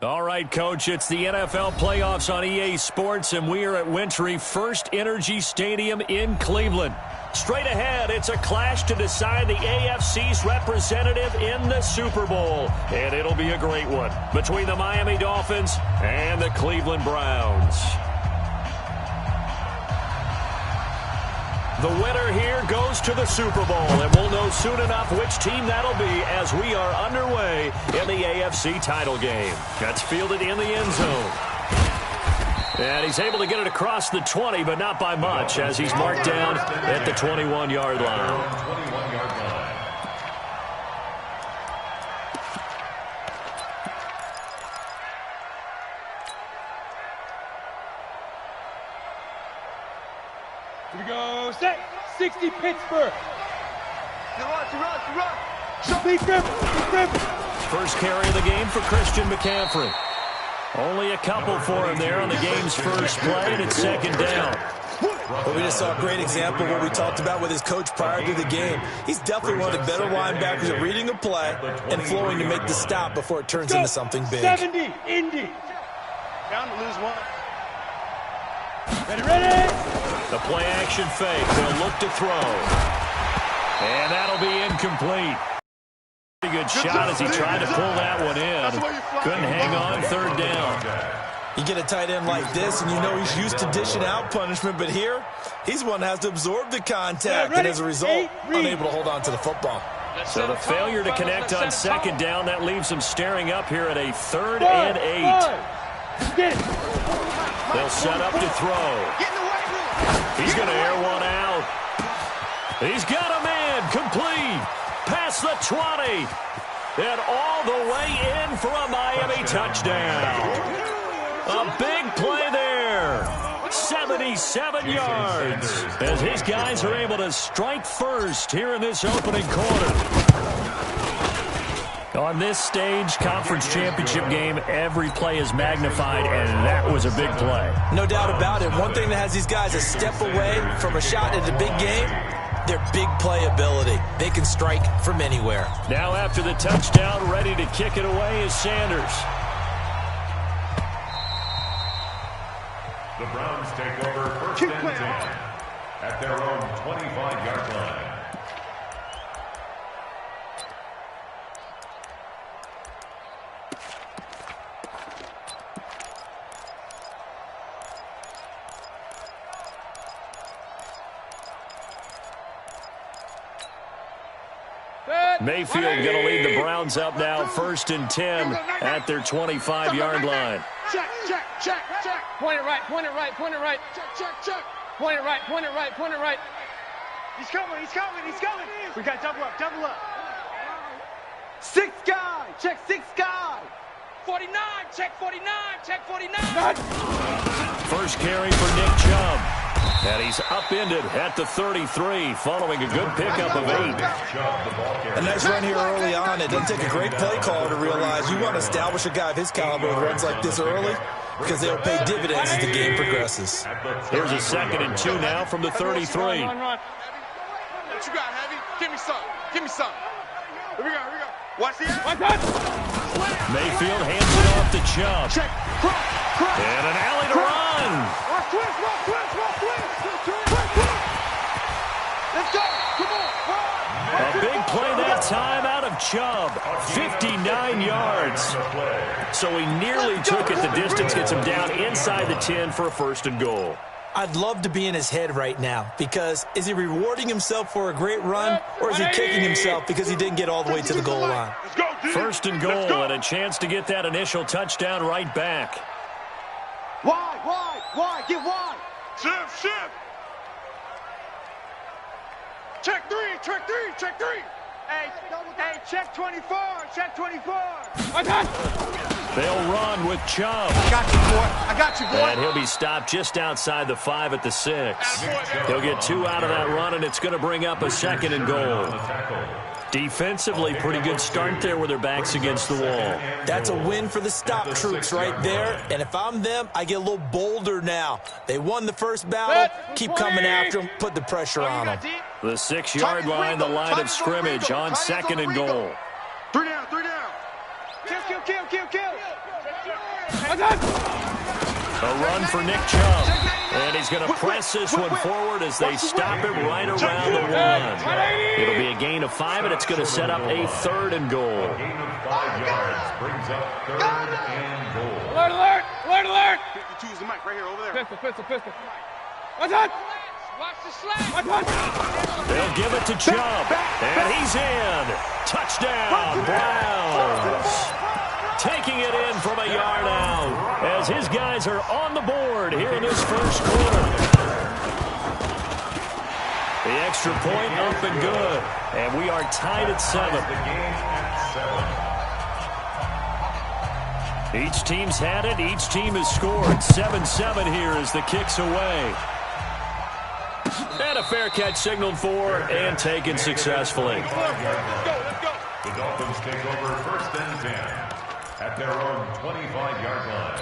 All right, Coach, it's the NFL playoffs on EA Sports, and we are at Wintry First Energy Stadium in Cleveland. Straight ahead, it's a clash to decide the AFC's representative in the Super Bowl, and it'll be a great one between the Miami Dolphins and the Cleveland Browns. The winner here goes to the Super Bowl, and we'll know soon enough which team that'll be as we are underway in the AFC title game. That's fielded in the end zone. And he's able to get it across the 20, but not by much, as he's marked down at the 21-yard line. Here we go, set, 60 Pittsburgh. First carry of the game for Christian McCaffrey. Only a couple for him there on the game's first play, and it's second down. Well, we just saw a great example of what we talked about with his coach prior to the game. He's definitely one of the better linebackers at reading a play and flowing to make the stop before it turns into something big. 70, Indy. Down to lose one. Ready. The play action fake. They'll look to throw. And that'll be incomplete. Pretty good shot as he tried to pull that one in. Couldn't hang on, third down. You get a tight end like this, and you know he's used to dishing out punishment, but here, he's one that has to absorb the contact, and as a result, unable to hold on to the football. So the failure to connect on second down, that leaves him staring up here at a 3rd and 8. They'll set up to throw. He's going to air one out. He's got a man complete. Past the 20. And all the way in for a Miami touchdown. A big play there. 77 yards. As his guys are able to strike first here in this opening quarter. On this stage, conference championship game, every play is magnified, and that was a big play. No doubt about it. One thing that has these guys a step away from a shot at the big game, their big play ability. They can strike from anywhere. Now after the touchdown, ready to kick it away is Sanders. The Browns take over first and 10 at their own 25-yard line. Mayfield going to lead the Browns up now, 1st and 10 at their 25-yard line. Check. Point it right. Point it right. Check. Point it right. He's coming. We got double up. 6 guy. Check 6 guy. 49. Check 49. First carry for Nick Chubb. And he's upended at the 33 following a good pickup of 8. A nice run here early on. It doesn't take a great play caller to realize you want to establish a guy of his caliber with runs like this early because they'll pay dividends as the game progresses. Here's a 2nd and 2 now from the 33. What you got, Heavy? Give me some. Here we go. Watch the Mayfield hands it off to Chubb. Check. Cross. And an alley to run. Let's go. Come on. A big play that time out of Chubb. 59 yards. So he nearly took it the distance, gets him down inside the 10 for a 1st and goal. I'd love to be in his head right now because is he rewarding himself for a great run or is he kicking himself because he didn't get all the way to the goal line? 1st and goal and a chance to get that initial touchdown right back. Wide. Get wide. Shift. Check three. Hey, check 24. They'll run with Chubb. I got you, boy. And he'll be stopped just outside the 5 at the 6. He'll get 2 out of that run, and it's going to bring up a 2nd and goal. Defensively, pretty good start there with their backs against the wall. That's a win for the stop troops right there. And if I'm them, I get a little bolder now. They won the first battle. Keep coming after them. Put the pressure on them. The 6-yard line, the line of scrimmage on 2nd and goal. 3 down. Kill. A run for Nick Chubb. And he's going to press this one forward as they stop him right around the one. It'll be a gain of 5, and it's going to set up a 3rd and goal. A gain of 5 yards brings up 3rd and goal. Alert, alert, alert, alert. 52 is the mic right here, over there. Pistol. What's that? Watch the slant. They'll give it to Chubb, and he's in. Touchdown, Browns. Taking it in from a yard out as his guys are on the board here in this first quarter. The extra point up and good, and we are tied at 7. Each team's had it. Each team has scored. 7-7 here as the kick's away. And a fair catch signaled for and taken successfully. Let's go. The Dolphins take over 1st and 10 at their own 25-yard line.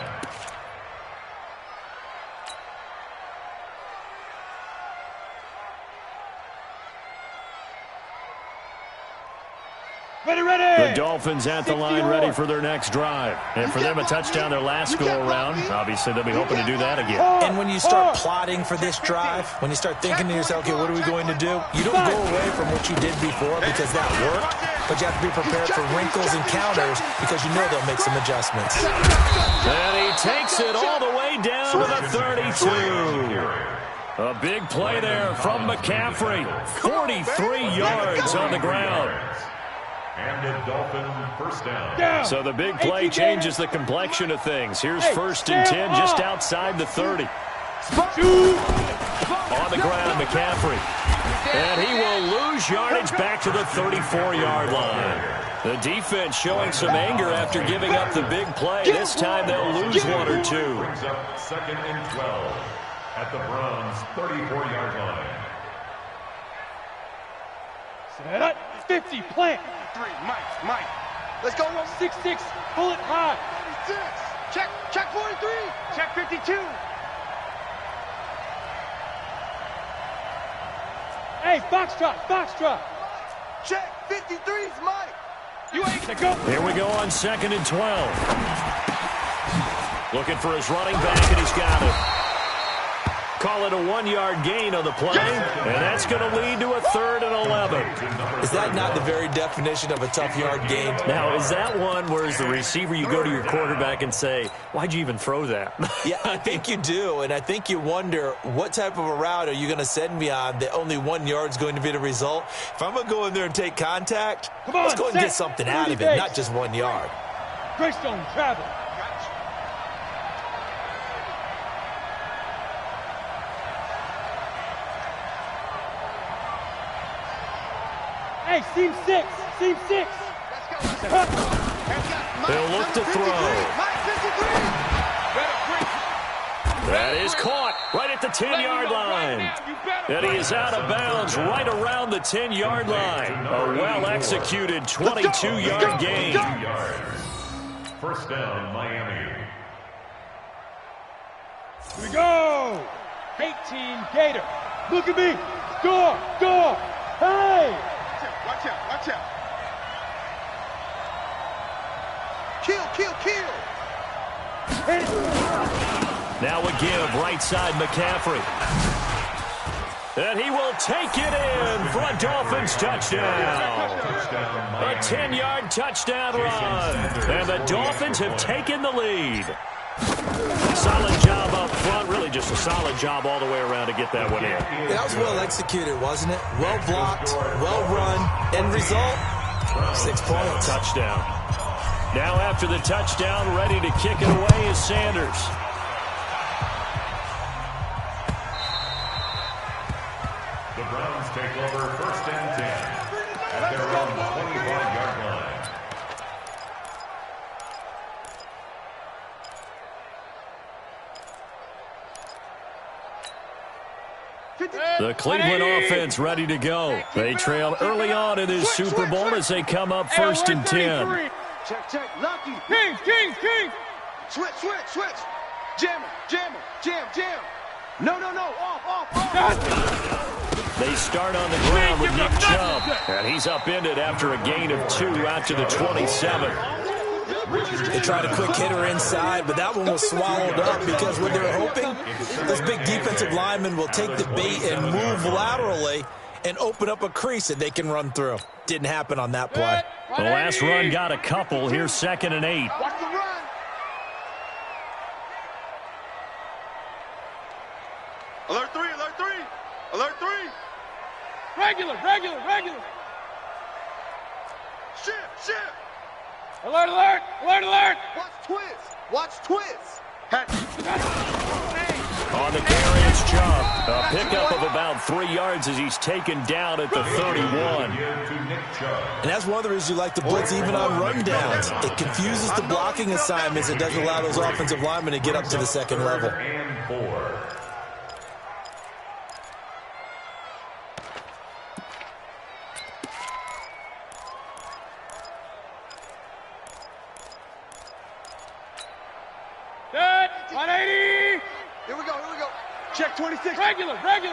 Ready. The Dolphins at the line ready for their next drive. And for them, a touchdown their last go-around. Obviously, they'll be hoping to do that again. And when you start plotting for this drive, when you start thinking to yourself, okay, what are we going to do? You don't go away from what you did before because that worked, but you have to be prepared for wrinkles and counters because you know they'll make some adjustments. And he takes it all the way down to the 32. A big play there from McCaffrey. 43 yards on the ground. And a Dolphin 1st down. So the big play changes the complexion of things. Here's 1st and 10 just outside the 30. On the ground, McCaffrey. And he will lose yardage back to the 34-yard line. The defense showing some anger after giving up the big play. This time they'll lose 1 or 2. Brings up 2nd and 12 at the Browns' 34-yard line. Set up. 50, plant. 3, Mike. Let's go. 6-6, pull it high. 46. Check 43. Check 52. Hey, Foxtrot. Check 53's Mike. You ain't to go. Here we go on 2nd and 12. Looking for his running back, and he's got it. Call it a 1-yard gain on the play, and that's going to lead to a 3rd and 11. Is that not the very definition of a tough yard gain? Now, is that one where as the receiver you go to your quarterback and say, why'd you even throw that? Yeah, I think you do, and I think you wonder what type of a route are you going to send me on that only 1 yard's going to be the result? If I'm going to go in there and take contact, let's go and get something out of it, not just 1 yard. Greystone, travel. Hey, seam 6. They'll look to throw. That is caught right at the 10-yard line. And he is out of bounds right around the 10-yard line. A well-executed 22-yard gain. 1st down, Miami. Here we go. 18, Gator. Look at me. Score. Hey. Watch out. Kill. Now a give right side McCaffrey. And he will take it in for a Dolphins touchdown. A 10-yard touchdown run. And the Dolphins have taken the lead. Solid job up front. Really just a solid job all the way around to get that one in. Yeah, that was well executed, wasn't it? Well blocked, well run. End result, 6 points. Touchdown. Now after the touchdown, ready to kick it away is Sanders. The Browns take over 1st and 10 at their own 25-yard line. The Cleveland offense ready to go. They trail early on in this Super Bowl as they come up 1st and 10. Check. Lucky. King. Switch. Jam. No. Off. They start on the ground with Nick Chubb. And he's upended after a gain of 2 out to the 27. They tried a quick hitter inside, but that one was swallowed up because what they were hoping, this big defensive lineman will take the bait and move laterally and open up a crease that they can run through. Didn't happen on that play. The last run got a couple. Here's 2nd and 8. Watch the run. Alert 3, alert 3. Alert 3. Regular. Shift. Alert. Watch twist. On the carry, it's Chubb. A pickup of about 3 yards as he's taken down at the 31. And that's one of the reasons you like the blitz even on rundowns. It confuses the blocking assignments. It doesn't allow those offensive linemen to get up to the second level. And 4. Good. 180. Here we go. Check 26. Regular. 10.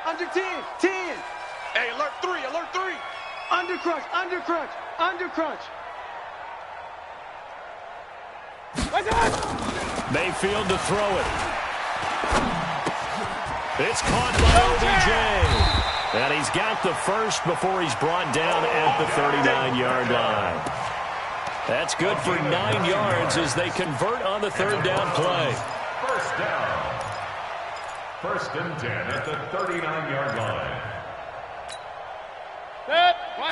Under 10. Hey, alert 3. Under crunch. What's that? Mayfield to throw it. It's caught by OBJ. And he's got the first before he's brought down at the 39-yard line. That's good for 9 yards as they convert on the 3rd down play. First down. 1st and 10 at the 39-yard line.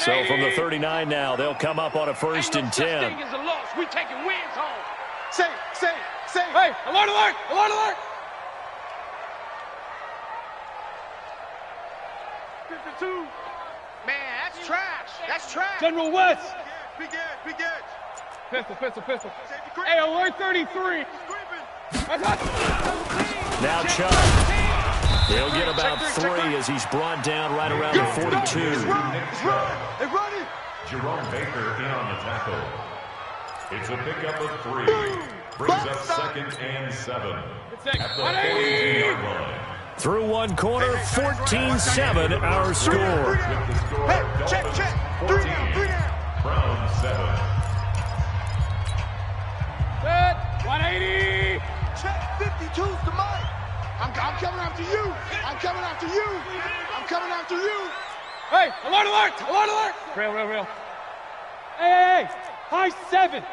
So from the 39 now, they'll come up on a 1st and 10. We taking wins home. Say. Hey, alert. 52. Man, that's trash. General West. Big edge. Pistol. Hey, alert 33. Now Chubb. He'll get about 3 as he's brought down right around the 42. They run it. Jerome Baker in on the tackle. It's a pickup of 3. Brings up 2nd and 7 at the 42-yard line. Through one quarter, 14-7 our score. With the score, Dolphins 14, Browns 7. Good. 180. Check 52's the mic. I'm coming after you. Hey, alert. Real. Hey. High 7.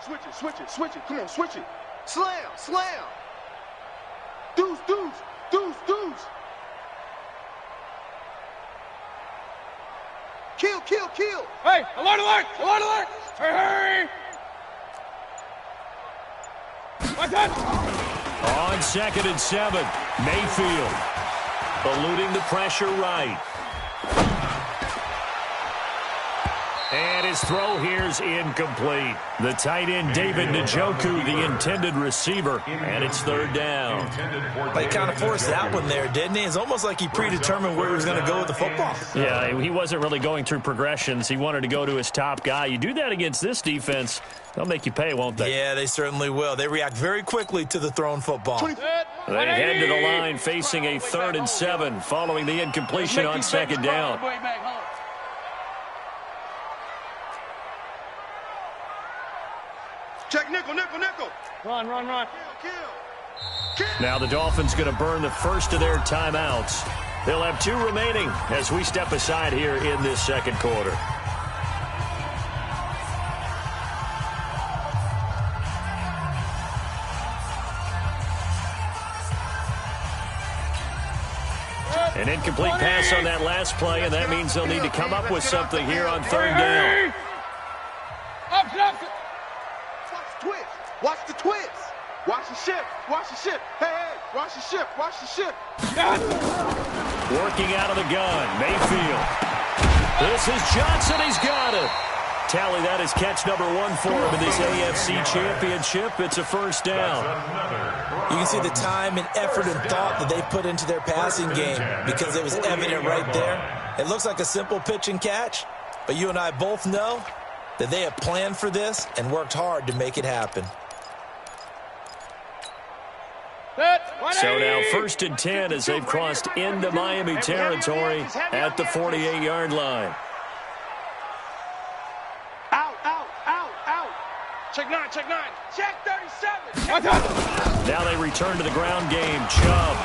Switch it. Come on, switch it. Slam. Deuce. Kill. Hey, alert. Hurry. What's that? On 2nd and 7, Mayfield eluding the pressure right. And his throw here's incomplete. The tight end, David Njoku, the intended receiver, and it's 3rd down. He kind of forced that one there, didn't he? It's almost like he predetermined where he was going to go with the football. Yeah, he wasn't really going through progressions. He wanted to go to his top guy. You do that against this defense, they'll make you pay, won't they? Yeah, they certainly will. They react very quickly to the thrown football. They head to the line facing a 3rd and 7 following the incompletion on 2nd down. Check nickel. Run. Kill. Now the Dolphins going to burn the first of their timeouts. They'll have 2 remaining as we step aside here in this 2nd quarter. An incomplete pass on that last play, and that means they'll need to come up with something here on 3rd down. Watch the twist. Watch the shift. Hey, watch the shift. Working out of the gun, Mayfield. This is Johnson. He's got it. Tally, that is catch number 1 for him in this AFC Championship. It's a 1st down. You can see the time and effort and thought that they put into their passing game because it was evident right there. It looks like a simple pitch and catch, but you and I both know that they have planned for this and worked hard to make it happen. So now 1st and 10 as they've crossed into Miami territory at the 48-yard line. check 9. Check 37. Now they return to the ground game. Chubb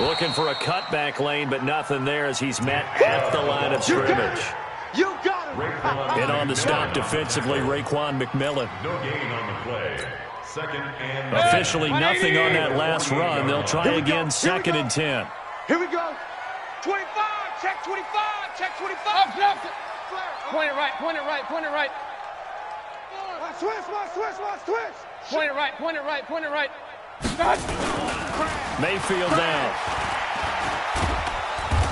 looking for a cutback lane, but nothing there as he's met at the line of scrimmage. You got him. And on the stop defensively, Raekwon McMillan. No gain on the play. Second and Officially nothing on that last run. They'll try again, 2nd and 10. Here we go. 25. Check 25. Check 25. Point it right. Point it right. Point it right. Switch. Point it right. Point it right. Point it right. Mayfield down.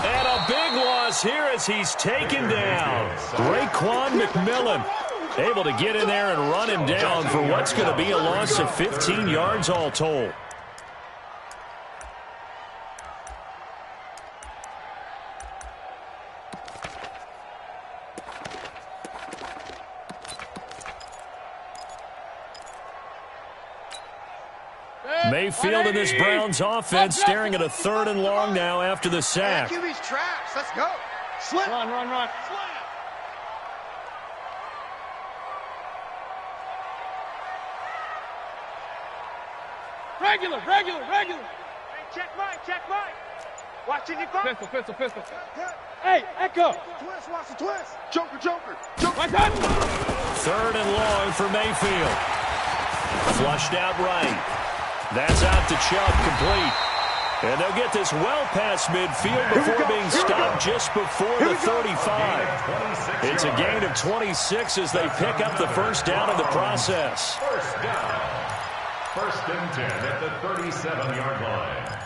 And a big loss here as he's taken down. Raekwon McMillan able to get in there and run him down for what's going to be a loss of 15 yards all told. Mayfield in this Browns offense staring at a 3rd and long now after the sack. QB's trash. Let's go. Slip. Run. Regular. Check Mike. Watching your phone. Pistol. Hey, Echo. Watch the twist. Joker. 3rd and long for Mayfield. Flushed out right. That's out to Chubb, complete. And they'll get this well past midfield before being stopped just before the 35. It's a gain of 26 as they pick up the first down in the process. First down. 1st and 10 at the 37-yard line.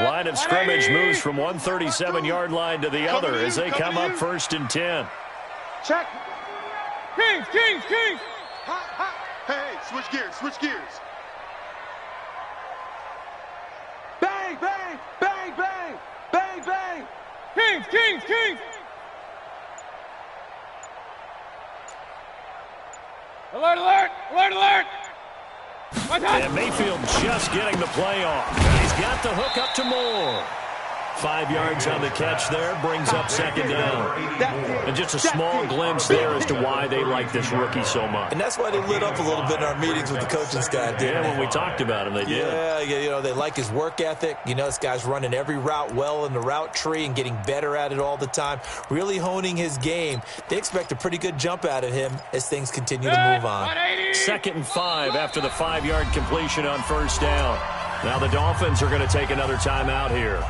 Line of scrimmage moves from one 37-yard line to the other as they come up 1st and 10. Check. Kings. Hey, switch gears. Bang. Kings. Alert. And Mayfield just getting the play off. He's got the hook up to Moore. 5 yards on the catch there, brings up 2nd down. And just a small glimpse there as to why they like this rookie so much. And that's why they lit up a little bit in our meetings with the coaching staff, didn't they? When we talked about him, they did. Yeah, they like his work ethic. This guy's running every route well in the route tree and getting better at it all the time, really honing his game. They expect a pretty good jump out of him as things continue to move on. 2nd and 5 after the 5-yard completion on 1st down. Now the Dolphins are going to take another timeout here.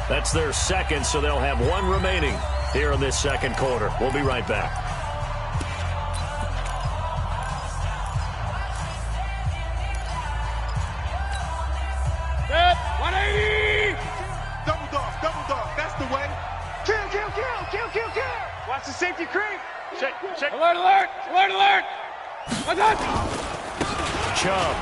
That's their 2nd, so they'll have 1 remaining here in this 2nd quarter. We'll be right back. Set, 180! Double dog, that's the way. Kill. Watch the safety creep. Check. Alert. Chubb.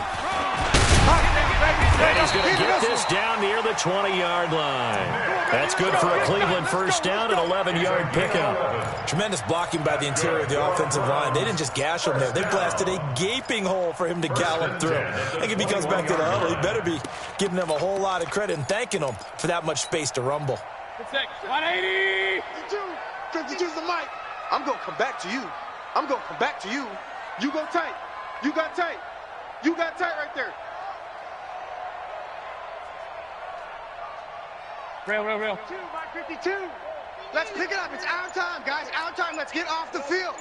And he's going to get this down near the 20-yard line. That's good for a Cleveland first down, an 11-yard pickup. Tremendous blocking by the interior of the offensive line. They didn't just gash him there. They blasted a gaping hole for him to gallop through. I think if he comes back to the huddle, he better be giving them a whole lot of credit and thanking them for that much space to rumble. 180! 52's the mic. I'm going to come back to you. You go tight. You got tight right there. Real. 2 by 52. Let's pick it up. It's our time, guys. Our time. Let's get off the field.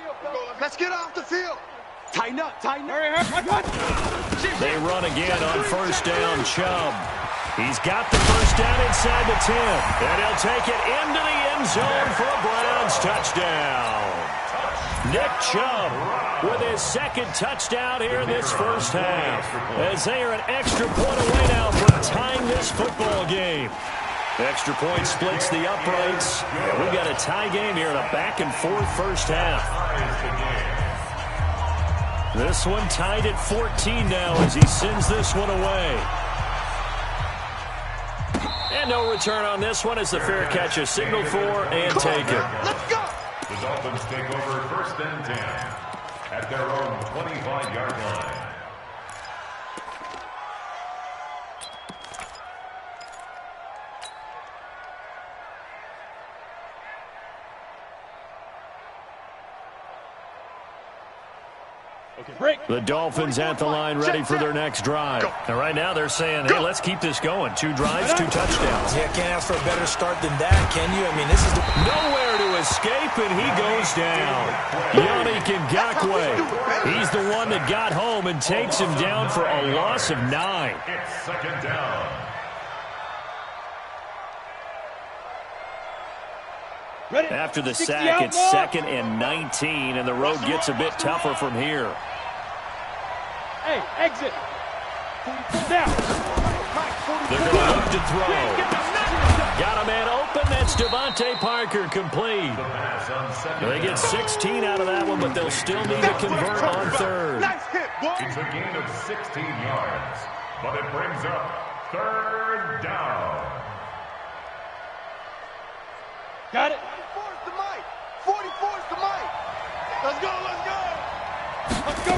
Tighten up. Hurry. They run again on 1st down. Chubb. He's got the first down inside the 10. And he'll take it into the end zone for a Browns touchdown. Nick Chubb with his 2nd touchdown here in this first half. As they are an extra point away now from tying this football game. Extra point splits the uprights. We've got a tie game here in a back-and-forth first half. This one tied at 14 now as he sends this one away. And no return on this one as the fair catch is signaled for and taken. Let's go. The Dolphins take over 1st and 10 at their own 25-yard line. The Dolphins at the line ready for their next drive. And right now they're saying, hey, let's keep this going. 2 drives, 2 touchdowns. Yeah, can't ask for a better start than that, can you? I mean, this is nowhere to escape, and he goes down. Yannick Ngakoue. He's the one that got home and takes him down for a loss of 9. It's second down. After the sack, it's 2nd and 19, and the road gets a bit tougher from here. Hey, exit. Now. They're going to look to throw. Got a man open. That's Devontae Parker, complete. They get 16 out of that one, but they'll still need to convert on 3rd. It's a gain of 16 yards, but it brings up 3rd down. Got it. 44's the mic. 44's the mic. Let's go, let's go. Let's go.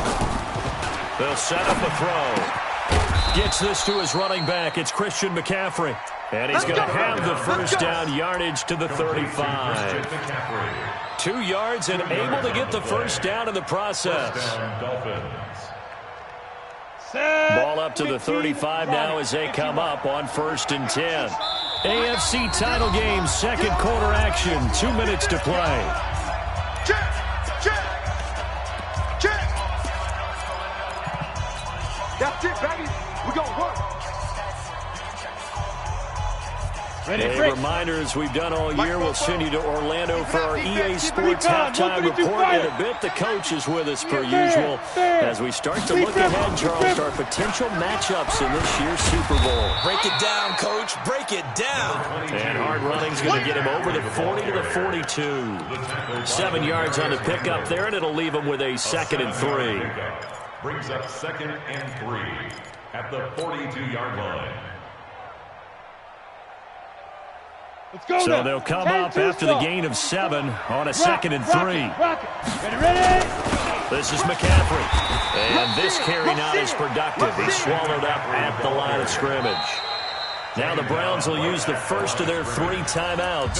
They'll set up a throw. Gets this to his running back. It's Christian McCaffrey. And he's going to have the first down yardage to the 35. 2 yards and able to get the first down in the process. Ball up to the 35 now as they come up on 1st and 10. AFC title game, 2nd quarter action. 2 minutes to play. Check, check, check. That's it, baby. We're going to work. A reminder, as we've done all year, we'll send you to Orlando for our EA Sports halftime report in a bit. The coach is with us per usual as we start to look ahead, Charles, to our potential matchups in this year's Super Bowl. break it down, coach. Break it down. And hard running's going to get him over the 40 to the 42. 7 yards on the pickup there, and it'll leave him with a 2nd and 3. Brings up 2nd and 3 at the 42-yard line. Let's go So now. they'll come up after the gain of 7 on a 2nd and 3. Ready? This is McCaffrey. And this carry not as productive. He's swallowed up at the line of scrimmage. Now the Browns will use the first of their 3 timeouts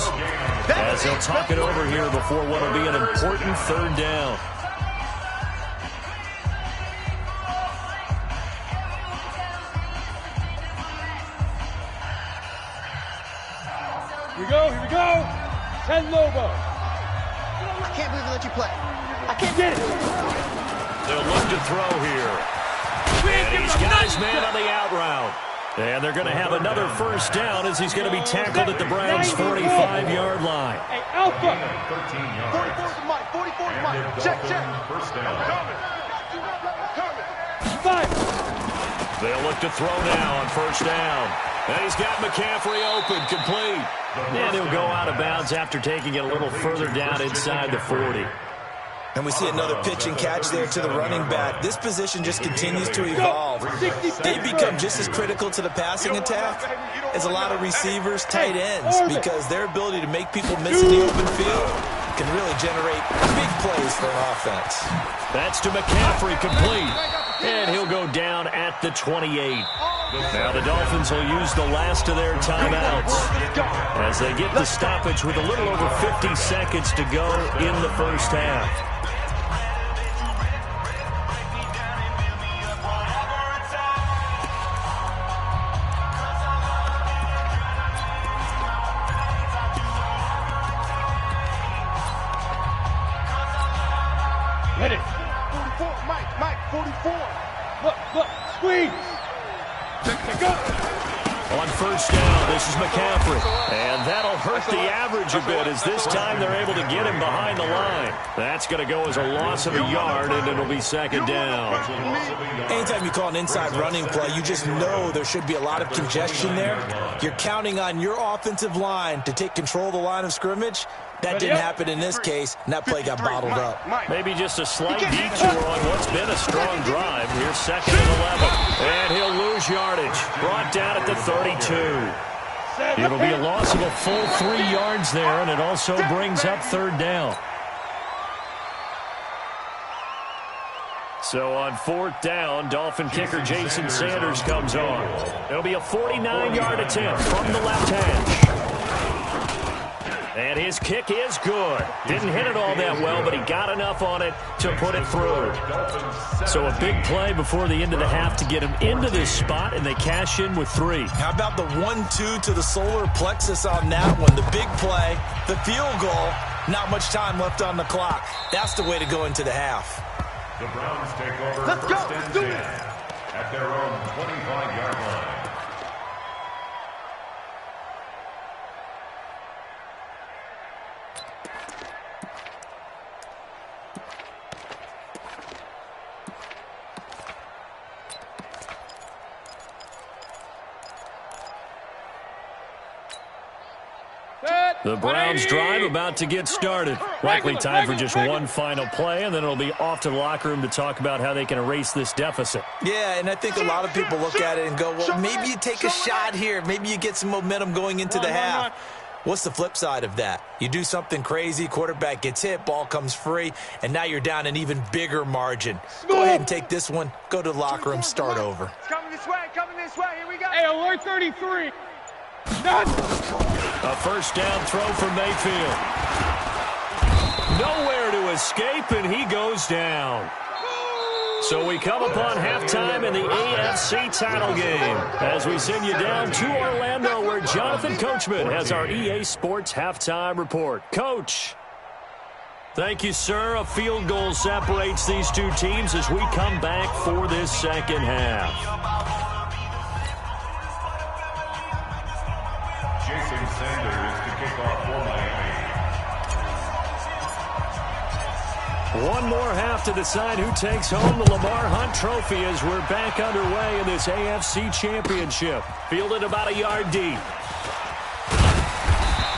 as they'll talk it over here before what will be an important 3rd down. Here we go. 10 Lobo. I can't believe they let you play. I can't Get it. They'll look to throw here. And he's got his man on the out route. And they're going to have another first down as he's going to be tackled at the Browns' 45-yard line. Hey, Alpha. 13 yards. 44's the mic. 44's the mic. Check, check. First down. Five. They'll look to throw now on 1st down. And he's got McCaffrey open, complete. And he'll go out of bounds after taking it a little further down inside the 40. And we see another pitch and catch there to the running back. This position just continues to evolve. They become just as critical to the passing attack as a lot of receivers, tight ends, because their ability to make people miss in the open field can really generate big plays for an offense. That's to McCaffrey, complete. And he'll go down at the 28. Now the Dolphins will use the last of their timeouts as they get the stoppage with a little over 50 seconds to go in the first half. Ready. 44, Mike, 44. Look, squeeze. Go. On 1st down, this is McCaffrey. And that'll hurt the average a bit as this time they're able to get him behind the line. That's going to go as a loss of a yard, and it'll be 2nd down. Anytime you call an inside running play, you just know there should be a lot of congestion there. You're counting on your offensive line to take control of the line of scrimmage. That didn't happen in this case, and that play got bottled up. Maybe just a slight detour on what's been a strong drive. Here's 2nd and 11. And he'll lose yardage. Brought down at the 32. It'll be a loss of a full 3 yards there, and it also brings up 3rd down. So on 4th down, Dolphin kicker Jason Sanders comes on. It'll be a 49-yard attempt from the left hash. And his kick is good. Didn't hit it all that well, but he got enough on it to put it through. So a big play before the end of the half to get him into this spot, and they cash in with 3. How about the 1-2 to the solar plexus on that one? The big play, the field goal, not much time left on the clock. That's the way to go into the half. The Browns take over Let's go. first Let's and do 10 this. at their own 25-yard line. The Browns drive about to get started. Likely time for just one final play, and then it'll be off to the locker room to talk about how they can erase this deficit. Yeah, and I think a lot of people look at it and go, well, maybe you take a shot here. Maybe you get some momentum going into the half. What's the flip side of that? You do something crazy, quarterback gets hit, ball comes free, and now you're down an even bigger margin. Go ahead and take this one, go to the locker room, start over. It's coming this way, here we go. Hey, alert 33. A first down throw for Mayfield. Nowhere to escape, and he goes down. So we come upon halftime in the AFC title game as we send you down to Orlando, where Jonathan Coachman has our EA Sports halftime report. Coach. Thank you, sir. A field goal separates these two teams as we come back for this second half. Jason Sanders to kick off for Miami. One more half to decide who takes home the Lamar Hunt Trophy as we're back underway in this AFC Championship. Fielded about a yard deep.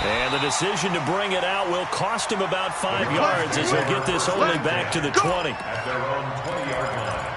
And the decision to bring it out will cost him about 5 yards as he'll get this only back to the 20. At their own 20-yard line.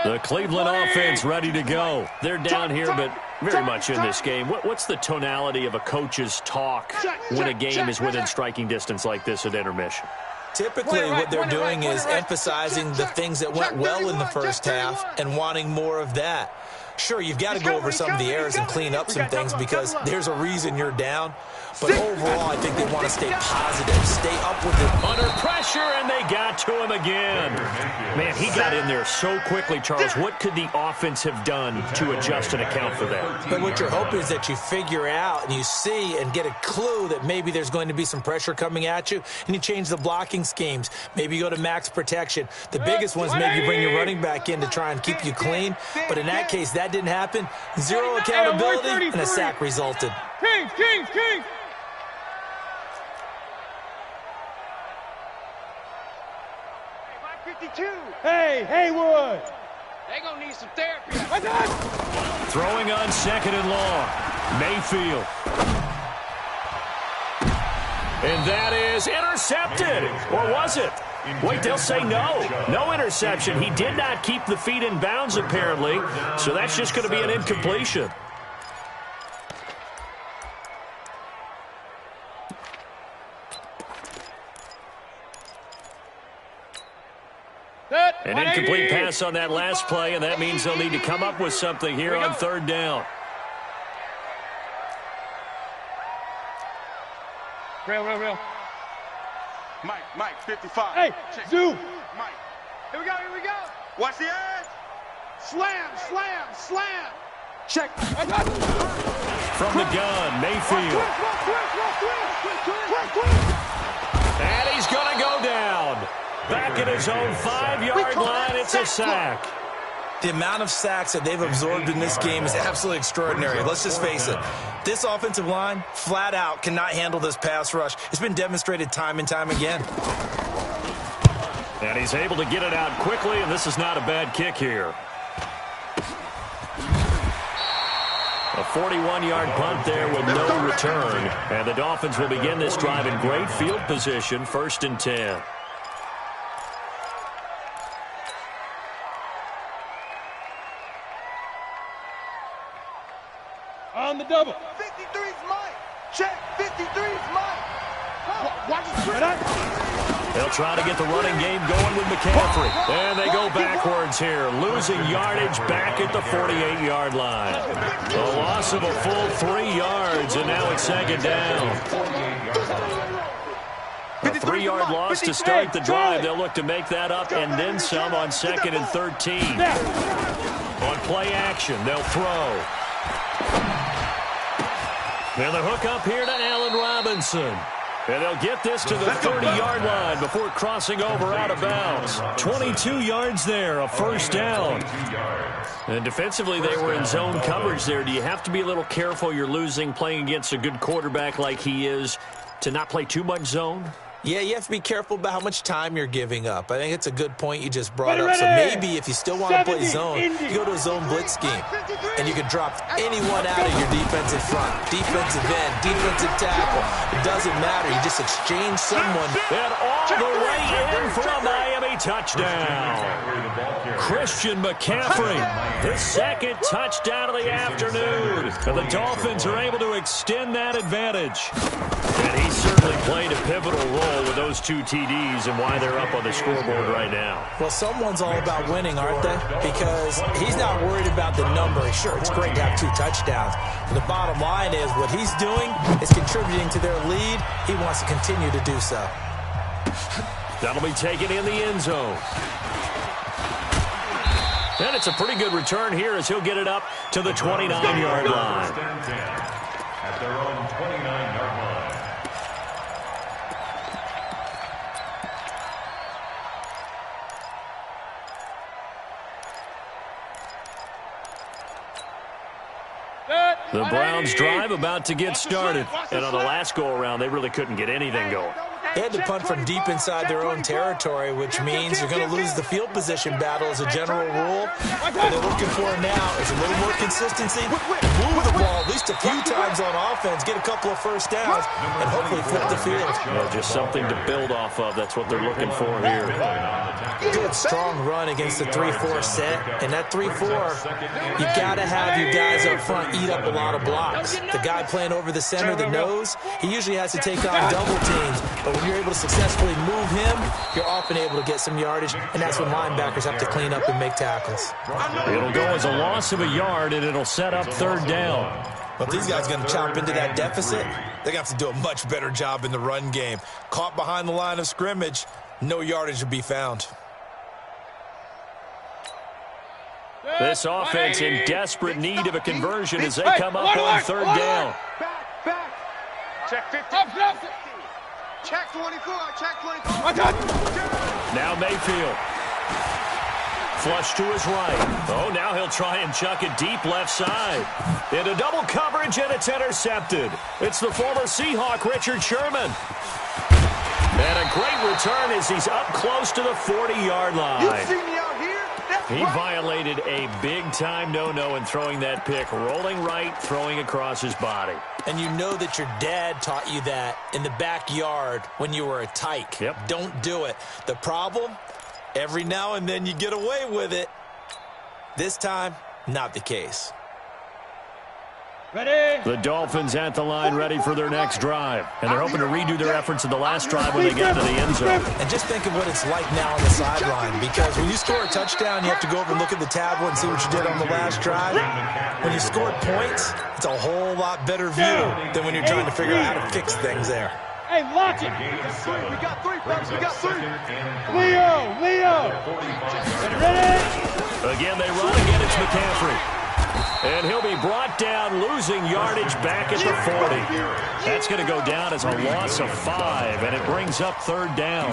The Cleveland offense ready to go. They're down here, but very much in this game. What's the tonality of a coach's talk when a game is within striking distance like this at intermission? Typically, what they're doing is emphasizing the things that went well in the first half and wanting more of that. Sure, you've got to go over some of the errors and clean up some things because there's a reason you're down. But overall, I think they want to stay positive, stay up with it. Under pressure, and they got to him again. Man, he got in there so quickly, Charles. What could the offense have done to adjust and account for that? But what you're hoping is that you figure out and you see and get a clue that maybe there's going to be some pressure coming at you, and you change the blocking schemes. Maybe you go to max protection. The biggest ones, maybe you bring your running back in to try and keep you clean. But in that case, that didn't happen. Zero accountability, and a sack resulted. Kings. Hey, Haywood. They gonna need some therapy. Throwing on second and long. Mayfield. And that is intercepted. Or was it? Wait, they'll say no. No interception. He did not keep the feet in bounds, apparently. So that's just going to be an incompletion. An incomplete pass on that last play, and that means they'll need to come up with something here on third down. Real. Mike, 55. Hey, Zoo. Mike. Here we go. Watch the edge. Slam. Check. From the gun, Mayfield. And he's going to go down. Back at his own 5-yard line, it's a sack. The amount of sacks that they've absorbed in this game is absolutely extraordinary. Let's just face it. This offensive line, flat out, cannot handle this pass rush. It's been demonstrated time and time again. And he's able to get it out quickly, and this is not a bad kick here. A 41-yard punt there with no return. And the Dolphins will begin this drive in great field position, 1st and 10. On the double. 53's Mike. Check. 53's Mike. Watch the They'll try to get the running game going with McCaffrey. And they go backwards here, losing yardage back at the 48-yard line. A loss of a full 3 yards, and now it's second down. A 3-yard loss to start the drive. They'll look to make that up and then some on 2nd and 13. On play action, they'll throw. And the hook up here to Allen Robinson. And they'll get this to the 30-yard line before crossing over out of bounds. 22 yards there, a first down. And defensively, they were in zone coverage there. Do you have to be a little careful? You're losing, playing against a good quarterback like he is, to not play too much zone? Yeah, you have to be careful about how much time you're giving up. I think it's a good point you just brought up. So maybe if you still want to play zone, you go to a zone blitz scheme. And you can drop anyone out of your defensive front. Defensive end, defensive tackle. It doesn't matter. You just exchange someone. And all the way in for a Miami touchdown. Christian McCaffrey, his second touchdown of the afternoon. And the Dolphins are able to extend that advantage. And he certainly played a pivotal role with those 2 TDs and why they're up on the scoreboard right now. Well, someone's all about winning, aren't they? Because he's not worried about the number. Sure, it's great to have 2 touchdowns. But the bottom line is what he's doing is contributing to their lead. He wants to continue to do so. That'll be taken in the end zone. And it's a pretty good return here as he'll get it up to the 29-yard line. At their own 29-yard line. The Browns drive about to get started. And on the last go-around, they really couldn't get anything going. They had to punt from deep inside their own territory, which means you're going to lose the field position battle as a general rule. What they're looking for now is a little more consistency, move the ball at least a few times on offense, get a couple of first downs, and hopefully flip the field. Well, just something to build off of. That's what they're looking for here. Good, strong run against the 3-4 set. And that 3-4, you got to have your guys up front eat up a lot of blocks. The guy playing over the center, the nose, he usually has to take on double teams. But when you're able to successfully move him, you're often able to get some yardage, and that's when linebackers have to clean up and make tackles. It'll go as a loss of a yard, and it'll set up 3rd down. But if these guys are going to chop into that deficit, they're going to have to do a much better job in the run game. Caught behind the line of scrimmage, no yardage to be found. This offense in desperate need of a conversion as they come up on 3rd down. Back. Check 50. Check 24. Check 24. Now Mayfield. Flush to his right. Oh, now he'll try and chuck it deep left side. Into double coverage, and it's intercepted. It's the former Seahawk, Richard Sherman. And a great return as he's up close to the 40-yard line. You see me out here? He violated a big-time no-no in throwing that pick. Rolling right, throwing across his body. And you know that your dad taught you that in the backyard when you were a tyke. Yep. Don't do it. The problem, every now and then you get away with it. This time, not the case. Ready? The Dolphins at the line ready for their next drive. And they're hoping to redo their efforts in the last drive when they get to the end zone. And just think of what it's like now on the sideline, because when you score a touchdown, you have to go over and look at the tablet and see what you did on the last drive. When you scored points, it's a whole lot better view than when you're trying to figure out how to fix things there. Hey, lock it. We got 3, folks. We got 3. Leo. Ready? Again, they run. Again, it's McCaffrey. And he'll be brought down, losing yardage back at the 40. That's going to go down as a loss of 5, and it brings up 3rd down.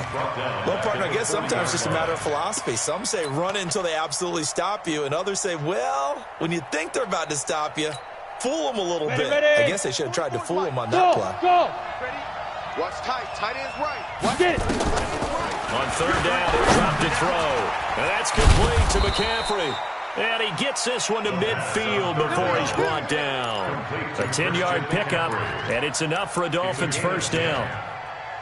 Well, partner, I guess sometimes it's just a matter of philosophy. Some say run it until they absolutely stop you, and others say, well, when you think they're about to stop you, fool them a little bit. I guess they should have tried to fool them on that play. Go. Watch tight. Tight end's right. Watch Get it. On 3rd down, he dropped to throw. And that's complete to McCaffrey. And he gets this one to midfield before he's brought down. A 10-yard pickup, and it's enough for a Dolphins first down.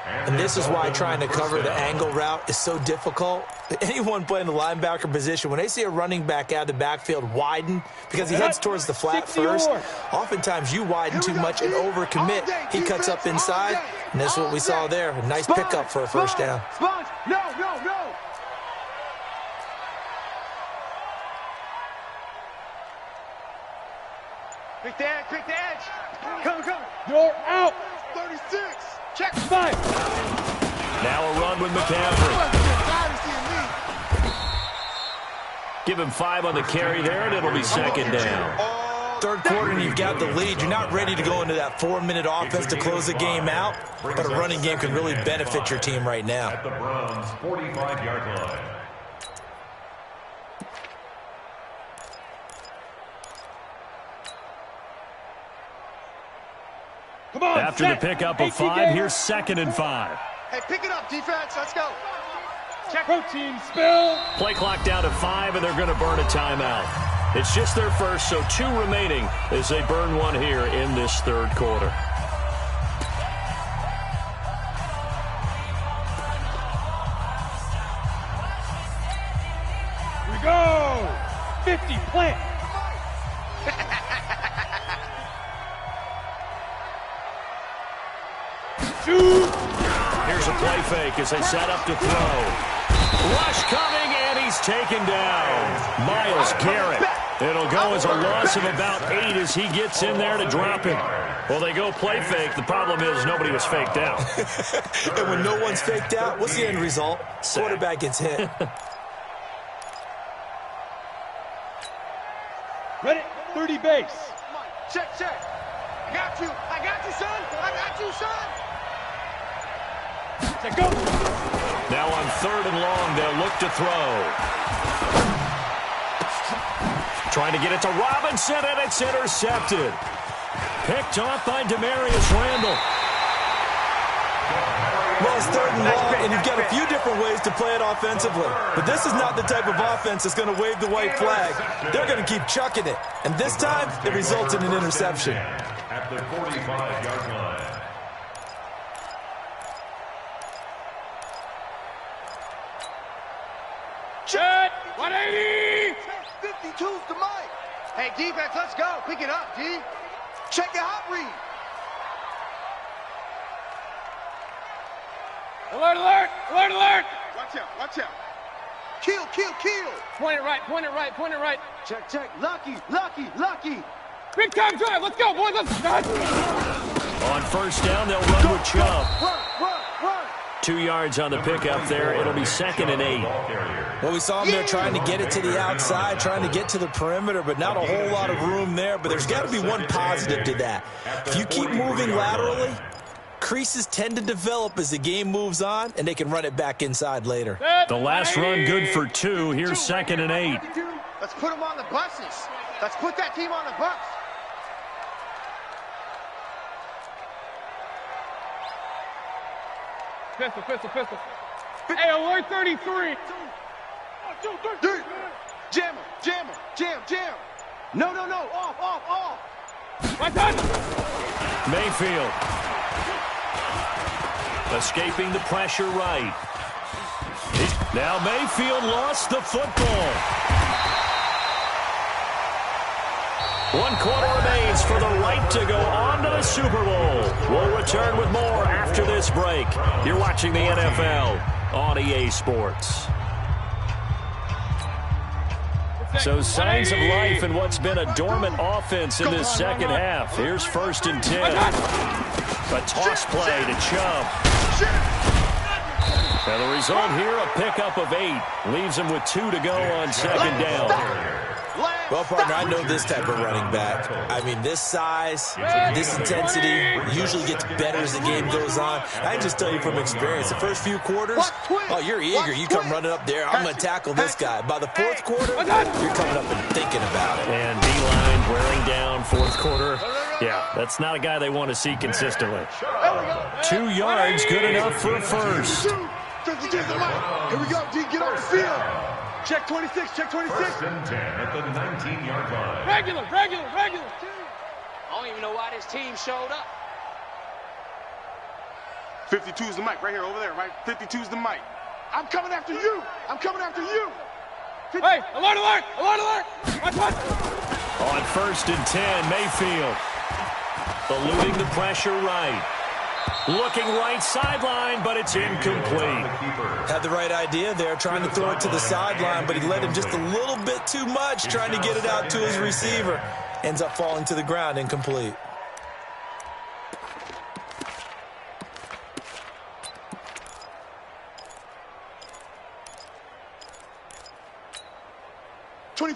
And this is why trying to cover the angle route is so difficult. Anyone playing the linebacker position, when they see a running back out of the backfield widen because he heads towards the flat first, oftentimes you widen too much and overcommit. He cuts up inside, and that's what we saw there. A nice pickup for a first down. No. Pick the edge. Come. You're out. 36. Check. 5. Now a run with McCaffrey. Give him 5 on the carry there, and it'll be second down. Third quarter, and you've got the lead. You're not ready to go into that 4-minute offense to close the game out, but a running game can really benefit your team right now. At the Browns' 45-yard line. Come on, After the pickup of 5, here's 2nd and 5. Hey, pick it up, defense. Let's go. Check. Protein spill. Play clock down to 5, and they're going to burn a timeout. It's just their first, so 2 remaining as they burn one here in this third quarter. Here we go. 50 plant. Here's a play fake as they set up to throw. Rush coming, and he's taken down. Myles Garrett. It'll go as a loss of about 8 as he gets in there to drop him. Well, they go play fake. The problem is nobody was faked out. And when no one's faked out, what's the end result? Quarterback gets hit. Ready? 30 base. Check. I got you, son. Check, go. Now on 3rd and long, they'll look to throw. Trying to get it to Robinson, and it's intercepted. Picked off by Demarius Randall. Well, it's 3rd and long, and you've got a few different ways to play it offensively. But this is not the type of offense that's going to wave the white flag. They're going to keep chucking it. And this time, it results in an interception. At the 45-yard line. Check. 180. 52's to Mike. Hey, defense, let's go. Pick it up, D. Check your hot read. Alert. Watch out. Kill. Point it right. Check. Lucky. Big time drive. Let's go, boys. Let's go. On 1st down, they'll run with Chubb. Run. 2 yards on the pickup there. It'll be 2nd and 8. Well, we saw him there trying to get it to the outside, trying to get to the perimeter, but not a whole lot of room there. But there's got to be one positive to that. If you keep moving laterally, creases tend to develop as the game moves on, and they can run it back inside later. The last run good for 2. Here's 2nd and 8. Let's put them on the buses. Let's put that team on the bus. Pistol. Hey, alert 33. Dude. Jam. No. Off. My time. Mayfield. Escaping the pressure right. Now Mayfield lost the football. 1 quarter remains for the right to go on to the Super Bowl. We'll return with more after this break. You're watching the NFL on EA Sports. So signs of life in what's been a dormant offense in this second half. Here's 1st and 10. A toss play to Chubb. And the result here, a pickup of 8. Leaves him with 2 to go on 2nd down. Well, partner, I know this type of running back. I mean, this size, this intensity usually gets better as the game goes on. I can just tell you from experience, the first few quarters, oh, you're eager. You come running up there, I'm going to tackle this guy. By the 4th quarter, you're coming up and thinking about it. And D-line wearing down 4th quarter. Yeah, that's not a guy they want to see consistently. 2 yards, good enough for a first. Here we go, D. Get on the field. Check 26. 1st and 10 at the 19-yard line. Regular. I don't even know why this team showed up. 52's the mic, right here, over there, right? 52's the mic. I'm coming after you. I'm coming after you. Hey, alert, alert, alert, alert. Watch. On 1st and 10, Mayfield. Eluding the pressure right. Looking right sideline, but it's incomplete. Had the right idea there, trying to throw it to the sideline, but he led him just a little bit too much, trying to get it out to his receiver. Ends up falling to the ground, incomplete.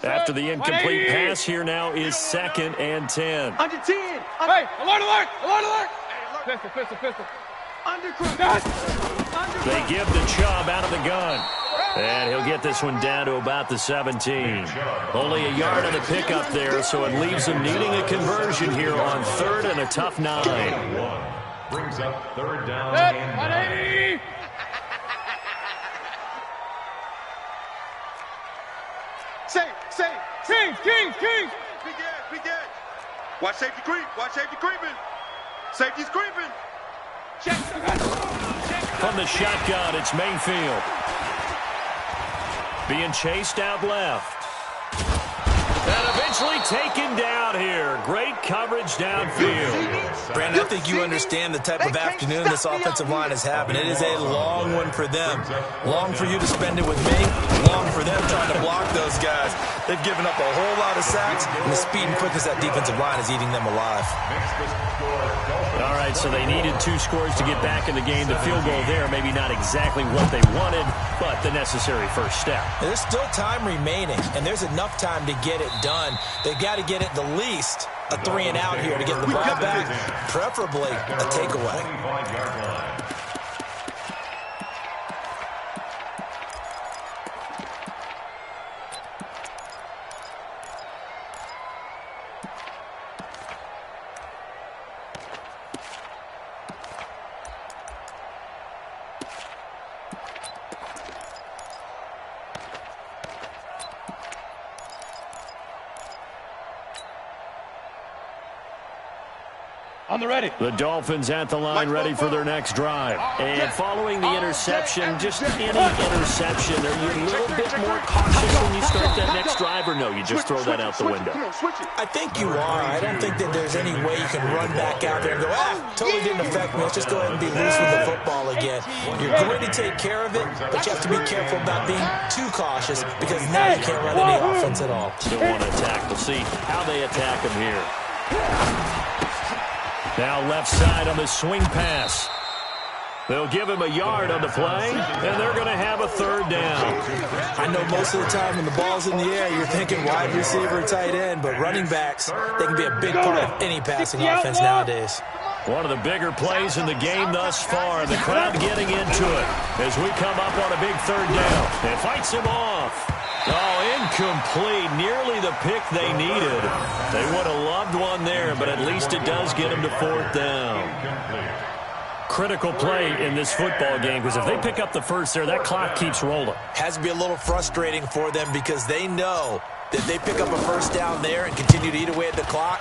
After the incomplete pass, here now is 2nd and 10. Under 10. Hey, alert, alert, alert, alert. Pistol. They give the Chubb out of the gun. And he'll get this one down to about the 17. Only a yard on the pickup there, so it leaves him needing a conversion here on 3rd and a tough 9. Brings up 3rd down and 9. Save. Kings. Big edge. Watch safety creep. Creeping. Safety's creeping. Check. From the shotgun, it's Mayfield. Being chased out left. And eventually taken down here. Great coverage downfield. Brandon, I think you understand the type of afternoon this offensive line is having. It is a long one for them. Long for you to spend it with me. Long for them trying to block those guys. They've given up a whole lot of sacks, and the speed and quickness of that defensive line is eating them alive. All right, so they needed 2 scores to get back in the game. The field goal there, maybe not exactly what they wanted, but the necessary first step. There's still time remaining, and there's enough time to get it done. They've got to get it the least a 3 and out here to get the ball back, preferably a takeaway. On the ready. The Dolphins at the line, ready for their next drive. And following the interception, just any interception, are you a little bit more cautious when you start that next drive, or no, you just throw that out the window? I think you are. I don't think that there's any way you can run back out there and go, totally didn't affect me. Let's just go ahead and be loose with the football again. You're going to take care of it, but you have to be careful about being too cautious because now you can't run any offense at all. Still want to attack. We'll see how they attack him here. Now left side on the swing pass. They'll give him a yard on the play, and they're going to have a 3rd down. I know most of the time when the ball's in the air, you're thinking wide receiver, tight end, but running backs, they can be a big part of any passing offense nowadays. One of the bigger plays in the game thus far. The crowd getting into it as we come up on a big 3rd down. It fights him off. Oh, incomplete. Nearly the pick they needed. They would have loved one there, but at least it does get them to 4th down. Critical play in this football game, because if they pick up the first there, that clock keeps rolling. Has to be a little frustrating for them because they know that they pick up a first down there and continue to eat away at the clock.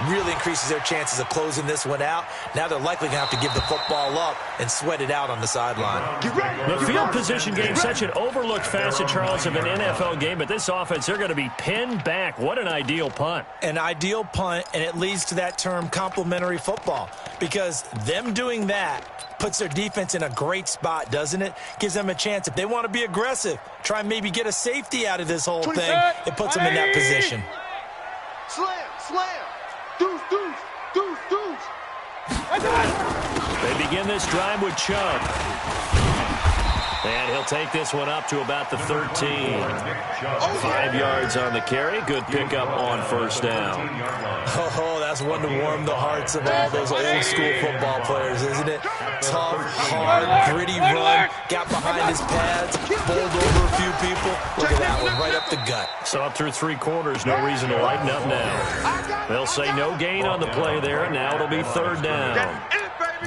Really increases their chances of closing this one out. Now they're likely going to have to give the football up and sweat it out on the sideline. The field position game, such an overlooked facet, Charles, of an NFL game, but this offense, they're going to be pinned back. What an ideal punt. An ideal punt, and it leads to that term complementary football, because them doing that puts their defense in a great spot, doesn't it? Gives them a chance. If they want to be aggressive, try and maybe get a safety out of this whole thing, it puts them in that position. Slam. Deuce. They begin this drive with Chubb. And he'll take this one up to about the 13. 5 yards on the carry. Good pickup on 1st down. Oh, that's one to warm the hearts of all those old school football players, isn't it? Tough, hard, gritty run. Got behind his pads, bowled over a few people. Look at that one, right up the gut. So up through 3 quarters, no reason to lighten up now. They'll say no gain on the play there, and now it'll be 3rd down.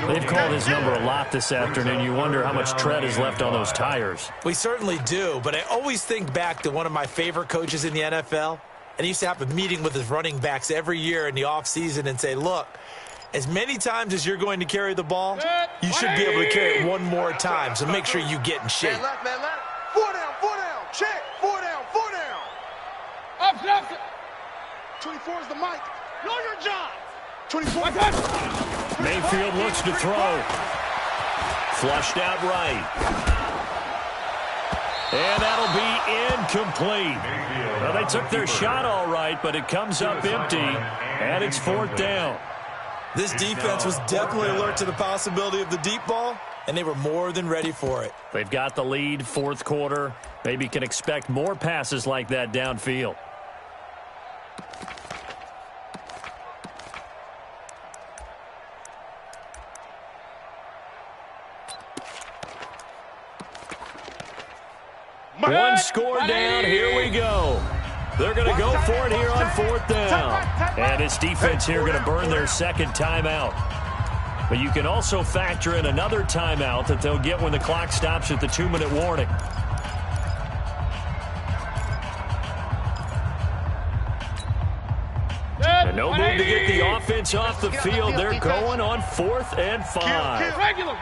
They've called his number a lot this afternoon. You wonder how much tread is left on those tires. We certainly do, but I always think back to one of my favorite coaches in the NFL, and he used to have a meeting with his running backs every year in the offseason and say, look, As many times as you're going to carry the ball, you should be able to carry it one more time, so make sure you get in shape. Man left, man left. 4 down, check. 4 down, 4 down. Up. 24 is the mic. Know your job. 24. Mayfield looks to throw. Flushed out right. And that'll be incomplete. Well, they took their shot all right, but it comes up empty, and it's 4th down. This defense was definitely alert to the possibility of the deep ball, and they were more than ready for it. They've got the lead, 4th quarter. Maybe can expect more passes like that downfield. One score down. Here we go. They're going to go for it here on 4th down. And this defense here going to burn their second timeout. But you can also factor in another timeout that they'll get when the clock stops at the 2-minute warning. And no move to get the offense off the field. They're going on 4th and 5. Regular.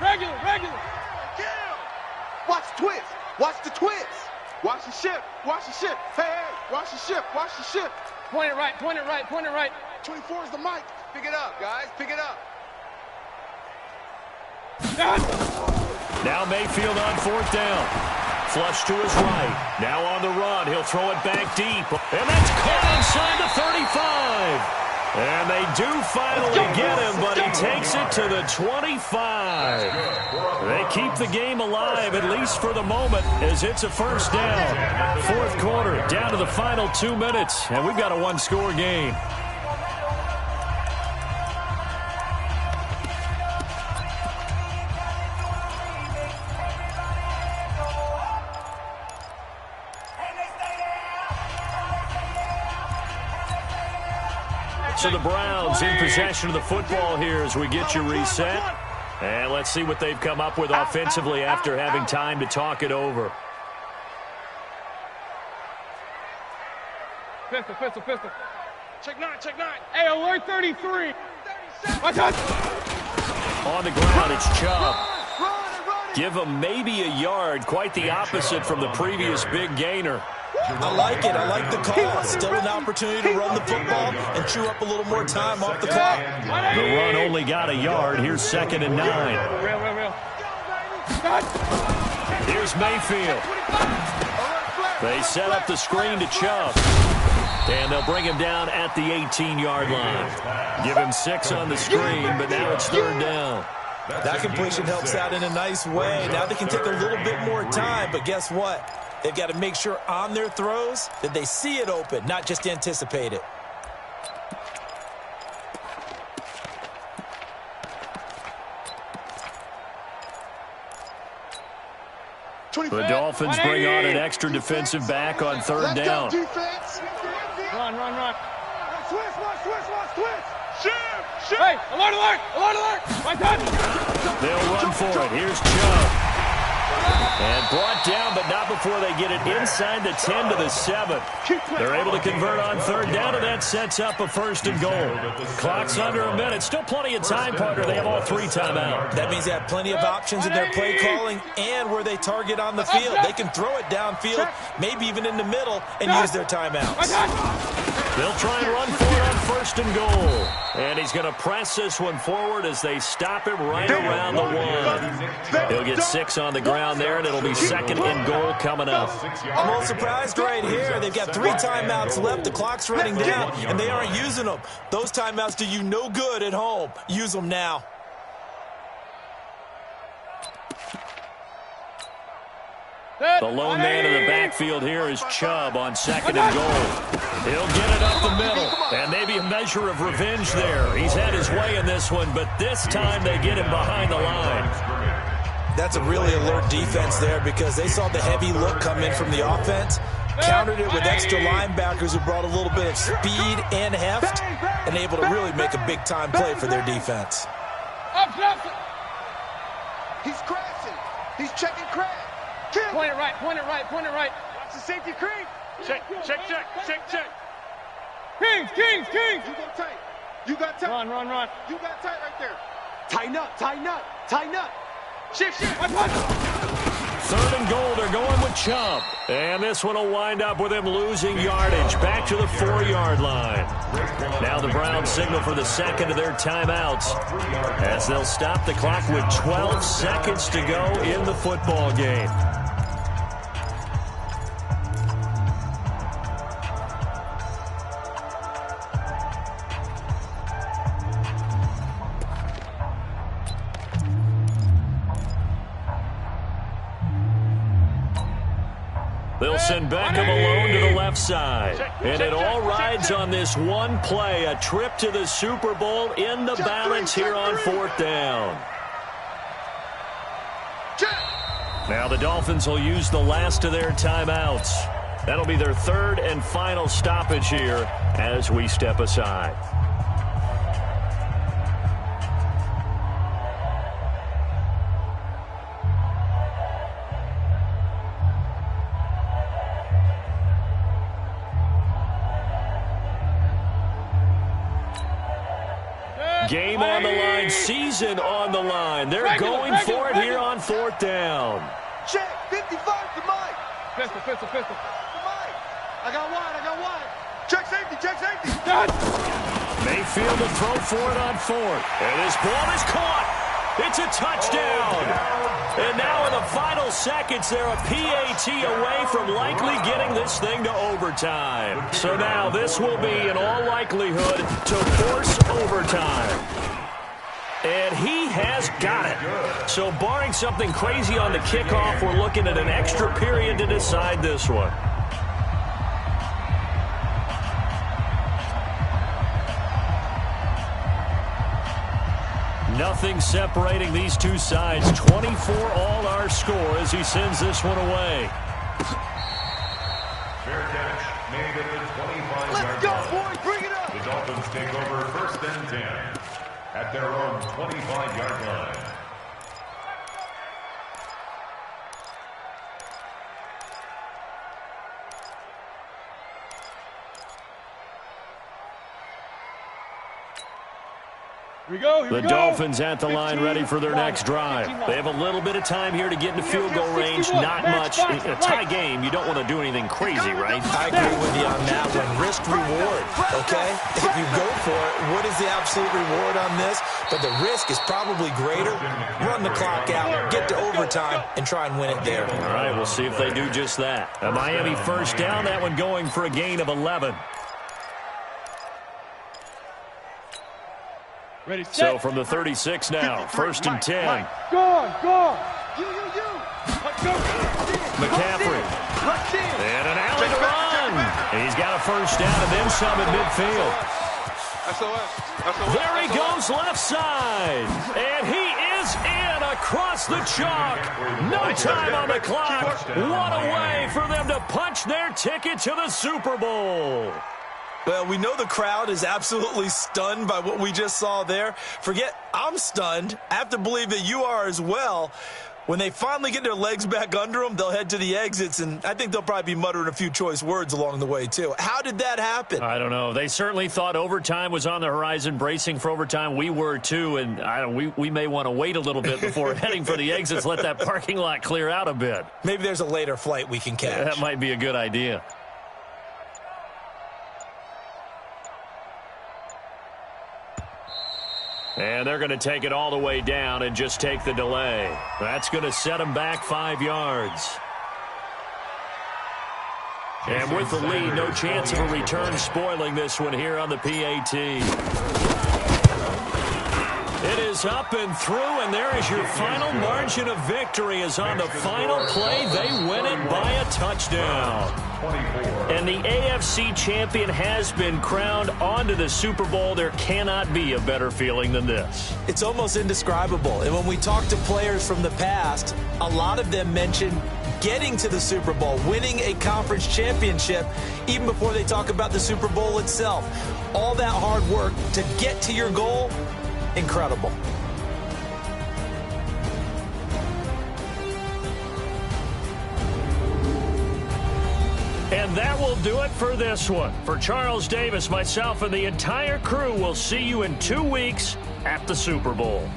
Watch the twist. Watch the twist. Watch the shift. Watch the shift. Hey, watch the shift. Watch the shift. Point it right. 24 is the mic. Pick it up, guys. Pick it up. Now Mayfield on 4th down. Flush to his right. Now on the run. He'll throw it back deep. And that's caught inside the 35. And they do finally get him, but he takes it to the 25. They keep the game alive, at least for the moment, as it's a 1st down. 4th quarter, down to the final 2 minutes, and we've got a 1-score game. So the Browns in possession of the football here as we get you reset. And let's see what they've come up with offensively after having time to talk it over. Pistol. Check 9. Hey, alert 33. On the ground, it's Chubb. Give him maybe a yard, quite the opposite from the previous big gainer. I like it. I like the call. Still an opportunity to run the football and chew up a little more time off the clock. The run only got a yard. Here's 2nd and 9. Real. Here's Mayfield. They set up the screen to Chubb. And they'll bring him down at the 18-yard line. Give him 6 on the screen, but now it's 3rd down. That completion helps out in a nice way. Now they can take a little bit more time, but guess what? They've got to make sure on their throws that they see it open, not just anticipate it. The Dolphins bring on an extra defensive back on 3rd down. Run. Twist. Shift. Hey, alert. They'll run for it. Here's Chubb. And brought down, but not before they get it inside the 10 to the 7. They're able to convert on 3rd down, and that sets up a 1st and goal. Clock's under a minute. Still plenty of time, partner. They have all 3 timeouts. That means they have plenty of options in their play calling and where they target on the field. They can throw it downfield, maybe even in the middle, and use their timeouts. They'll try and run for it on 1st and goal. And he's going to press this one forward as they stop him right around the 1. He'll get 6 on the ground there, and it'll be 2nd and goal coming up. I'm a little surprised right here. They've got 3 timeouts left. The clock's running down, and they aren't using them. Those timeouts do you no good at home. Use them now. The lone man in the backfield here is Chubb on 2nd and goal. He'll get it up the middle, and maybe a measure of revenge there. He's had his way in this one, but this time they get him behind the line. That's a really alert defense there because they saw the heavy look come in from the offense, countered it with extra linebackers who brought a little bit of speed and heft, and able to really make a big-time play for their defense. He's crashing. He's checking crash. Point it right. Watch the safety creep. Check. Kings. You go tight. You got tight. Run. You got tight right there. Tighten up. Shift. Third and goal, they're going with Chubb. And this one will wind up with him losing yardage back to the 4-yard line. Now the Browns signal for the second of their timeouts as they'll stop the clock with 12 seconds to go in the football game. They'll send Beckham alone to the left side. And it all rides on this one play, a trip to the Super Bowl in the balance here on 4th down. Now the Dolphins will use the last of their timeouts. That'll be their third and final stoppage here as we step aside. Game on the line, season on the line. They're going for it here on 4th down. Check, 55 to Mike. Pistol. To Mike. I got wide. Check safety. Mayfield will throw for it on 4th. And his ball is caught. It's a touchdown. And now in the final seconds, they're a PAT away from likely getting this thing to overtime. So now this will be, in all likelihood, to force overtime. And he has got it. So barring something crazy on the kickoff, we're looking at an extra period to decide this one. Nothing separating these two sides. 24 all our score as he sends this one away. Fair catch made at the 25-yard line. Let's go, boys. Bring it up. The Dolphins take over 1st and 10 at their own 25-yard line. The Dolphins at the line ready for their next drive. They have a little bit of time here to get into field goal range. Not much. In a tie game, you don't want to do anything crazy, right? I agree with you on that one. Risk-reward, okay? If you go for it, what is the absolute reward on this? But the risk is probably greater. Run the clock out, get to overtime, and try and win it there. All right, we'll see if they do just that. A Miami 1st down, that one going for a gain of 11. Ready, set. So from the 36 now, 1st and 10. Go on. You. McCaffrey. And an alley to run. He's got a 1st down and then some at midfield. SOS. There he goes left side. And he is in across the chalk. No time on the clock. One away for them to punch their ticket to the Super Bowl. Well, we know the crowd is absolutely stunned by what we just saw there. Forget I'm stunned. I have to believe that you are as well. When they finally get their legs back under them, they'll head to the exits, and I think they'll probably be muttering a few choice words along the way, too. How did that happen? I don't know. They certainly thought overtime was on the horizon, bracing for overtime. We were, too, and we may want to wait a little bit before heading for the exits, let that parking lot clear out a bit. Maybe there's a later flight we can catch. That might be a good idea. And they're going to take it all the way down and just take the delay. That's going to set them back 5 yards. And with the lead, no chance of a return spoiling this one here on the PAT. It is up and through, and there is your final margin of victory. Is on the final play. They win it by a touchdown. And the AFC champion has been crowned onto the Super Bowl. There cannot be a better feeling than this. It's almost indescribable. And when we talk to players from the past, a lot of them mention getting to the Super Bowl, winning a conference championship, even before they talk about the Super Bowl itself. All that hard work to get to your goal, incredible. And And that will do it for this one. For Charles Davis, myself, and the entire crew, we'll see you in 2 weeks at the Super Bowl.